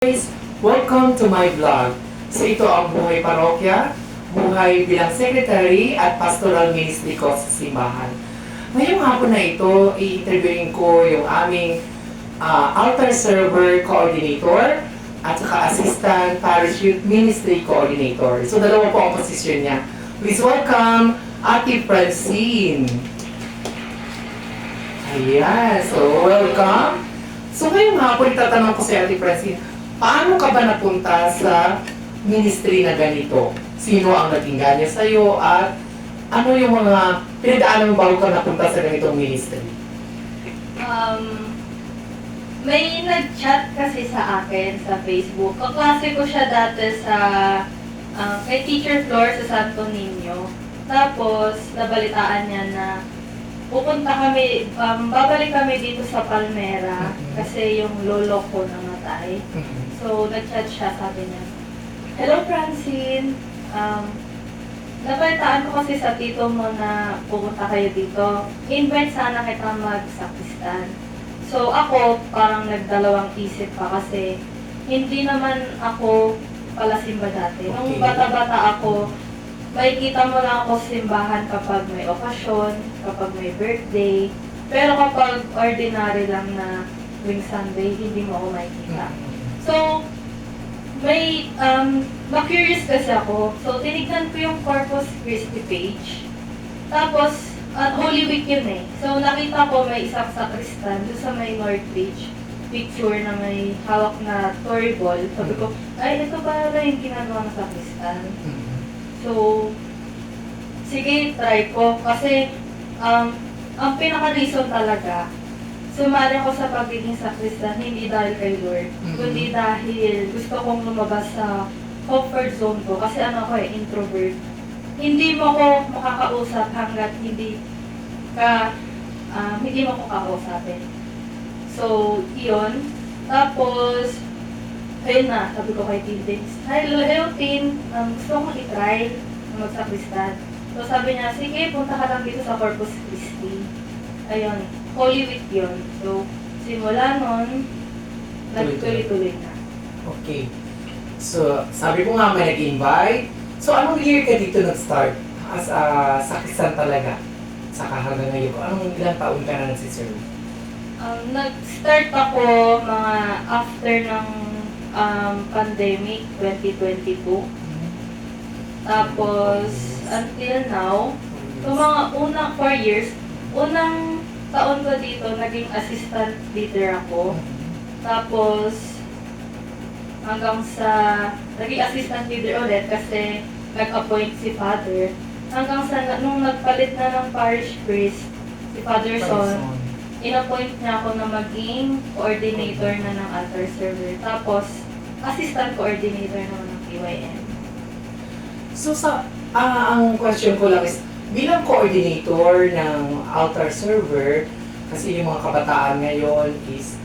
Guys, welcome to my vlog. So ito ang buhay parokya, buhay bilang secretary at pastoral ministry ko sa simbahan. Ngayong hapon na ito, i-interviewin ko yung aming altar server coordinator at saka assistant parish youth ministry coordinator. So dalawa po ang posisyon niya. Please welcome Ate Francine. Ayan, so welcome. So ngayong hapon, itatanong ko si Ate Francine, paano ka ba napunta sa ministry na ganito? Sino ang naging ganya sa'yo at ano yung mga pinagdaanan mo bago ka napunta sa ganitong ministry? May nag-chat kasi sa akin sa Facebook. Kaklase ko siya dati sa kay Teacher Flor sa Santo Niño. Tapos, nabalitaan niya na pupunta kami, babalik kami dito sa Palmera kasi yung lolo ko namatay. So, nag-chat siya, sabi niya, "Hello, Francine. Nabalitaan ko kasi sa tito mo na pupunta kayo dito. Invite sana kita mag-sakristan." So, ako parang nagdalawang isip pa kasi hindi naman ako palasimba dati. Nung Okay. bata-bata ako, makikita mo lang ako sa simbahan kapag may okasyon, kapag may birthday. Pero kapag ordinary lang na tuwing Sunday, hindi mo ako makikita. So, may, na-curious kasi ako. So, tinignan ko yung Corpus Christi page. Tapos, Holy Week yun eh. So, nakita ko may isang sakristan doon sa may North Page picture na may hawak na Tory ball. Sabi ko, ay, ito ba yung ginagawa ng sakristan? So, sige, try ko. Kasi, ang pinaka-reason talaga, sumali ako sa pagiging sakristan, hindi dahil kay Lord, kundi dahil gusto kong lumabas sa comfort zone ko. Kasi ano ako introvert. Hindi mo ko makakausap hanggat hindi mo ko kakausapin. So, iyon. Tapos, ayun na, sabi ko kay Tin Tin, hello Tin, gusto kong i-try na magsakristan. So sabi niya, sige, punta ka lang dito sa Corpus Christi. Ayun, Holy Week yun. So, simula nun, nagtuloy-tuloy na. Okay. So, sabi ko nga may nag-invite. So, anong year ka dito nag-start? As a sakristan talaga? Saka hanggang ngayon, anong ilang taon ka na nagsiserve? Nag-start ako mga after ng pandemic 2022. Tapos, until now, so mga unang 4 years, unang taon ko dito, naging assistant leader ako. Tapos, hanggang sa, naging assistant leader ulit kasi nag-appoint si Father. Hanggang sa, nung nagpalit na ng parish priest, si Father Son, in-appoint niya ako na maging coordinator na ng altar server. Tapos, assistant coordinator naman ng PYN. So, ang question ko lang is, bilang coordinator ng altar server, kasi yung mga kabataan ngayon is,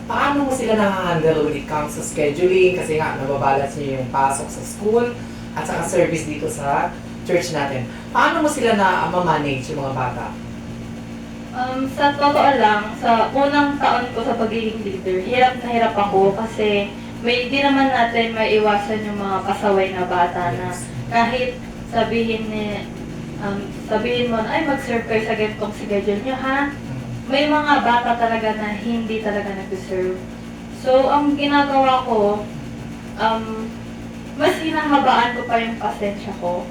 paano mo sila na-handle when it comes to scheduling? Kasi nga, nababalance niyo yung pasok sa school at saka service dito sa church natin. Paano mo sila na-manage yung mga bata? Sa totoo lang, sa unang taon ko sa pagiging leader, hirap na hirap ako kasi di naman natin maiwasan yung mga pasaway na bata na kahit sabihin mo na, ay mag-serve kayo sa ganitong schedule nyo ha. May mga bata talaga na hindi talaga nag-serve. So, ang ginagawa ko, mas hinahabaan ko pa yung pasensya ko.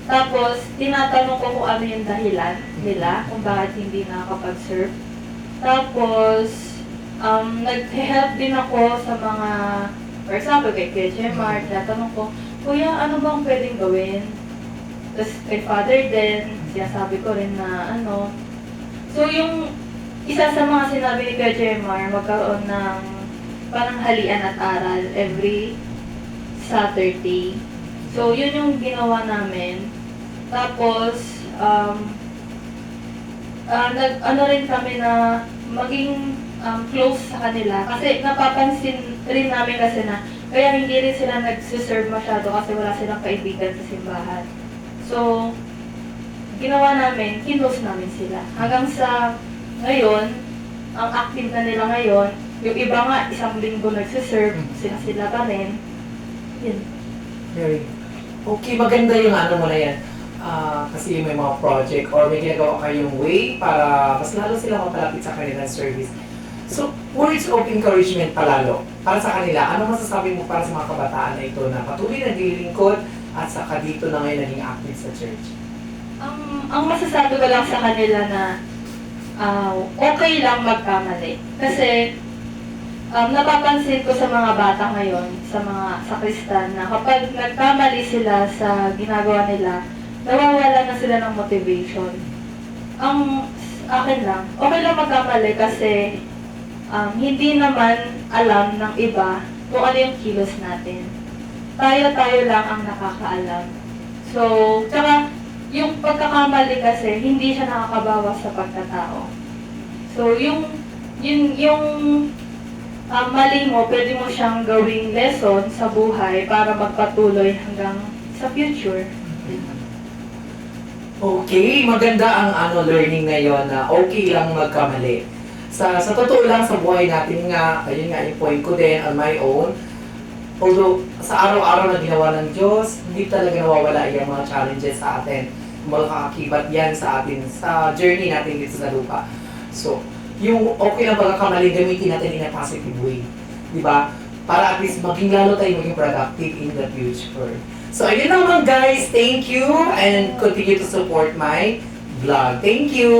Tapos, tinatanong ko kung ano yung dahilan nila, kung bakit hindi nakakapag-serve. Tapos, nag-help din ako sa mga, for example, kay Kuya Jemar, tinatanong ko, Kuya, ano bang pwedeng gawin? Tapos, kay Father din, sinasabi ko rin na ano. So, yung isa sa mga sinabi ni Kuya Jemar, magkaroon ng pananghalian at aral every Saturday. So, yun yung ginawa namin. Tapos, ano rin kami na maging close sa kanila. Kasi napapansin rin namin kasi na, kaya hindi rin sila nag-serve masyado kasi wala silang kaibigan sa simbahan. So, ginawa namin, kinlose namin sila. Hanggang sa ngayon, ang active na nila ngayon, Yung iba nga, isang linggo nagsiserve, sila pa rin. Yun. Very okay, maganda yung ano mo na yan. Kasi may mga project or may ginagawa kayong way para mas lalo sila mapalapit sa kanilang service. So, words of encouragement palalo para sa kanila. Ano masasabi mo para sa mga kabataan na ito na patuloy na nililingkod at saka dito na ngayon naging active sa church? Ang masasabi ko lang sa kanila na okay lang magkamali. Kasi napapansin ko sa mga bata ngayon, sa mga sakristan, na kapag nagkamali sila sa ginagawa nila, nawawala na sila ng motivation. Ang akin lang, okay lang magkamali kasi hindi naman alam ng iba kung ano yung kilos natin. Tayo lang ang nakakaalam. So, tsaka yung pagkakamali kasi, hindi siya nakakabawas sa pagkatao. So, yung mali mo, pwede mo siyang gawing lesson sa buhay para magpatuloy hanggang sa future. Okay, maganda ang learning ngayon na okay lang magkamali. Sa totoo lang sa buhay natin nga, ayun nga yung point ko din on my own. Although sa araw-araw na ginawa ng Diyos, hindi talaga nawawala yung mga challenges sa atin. Makakakibat yan sa atin, sa journey natin dito sa lupa. So, yung okay lang pagkakamali, gamitin natin in a positive way. Di ba? Para at least maging lalo tayo maging productive in the future. So, ayun naman guys. Thank you and continue to support my vlog. Thank you!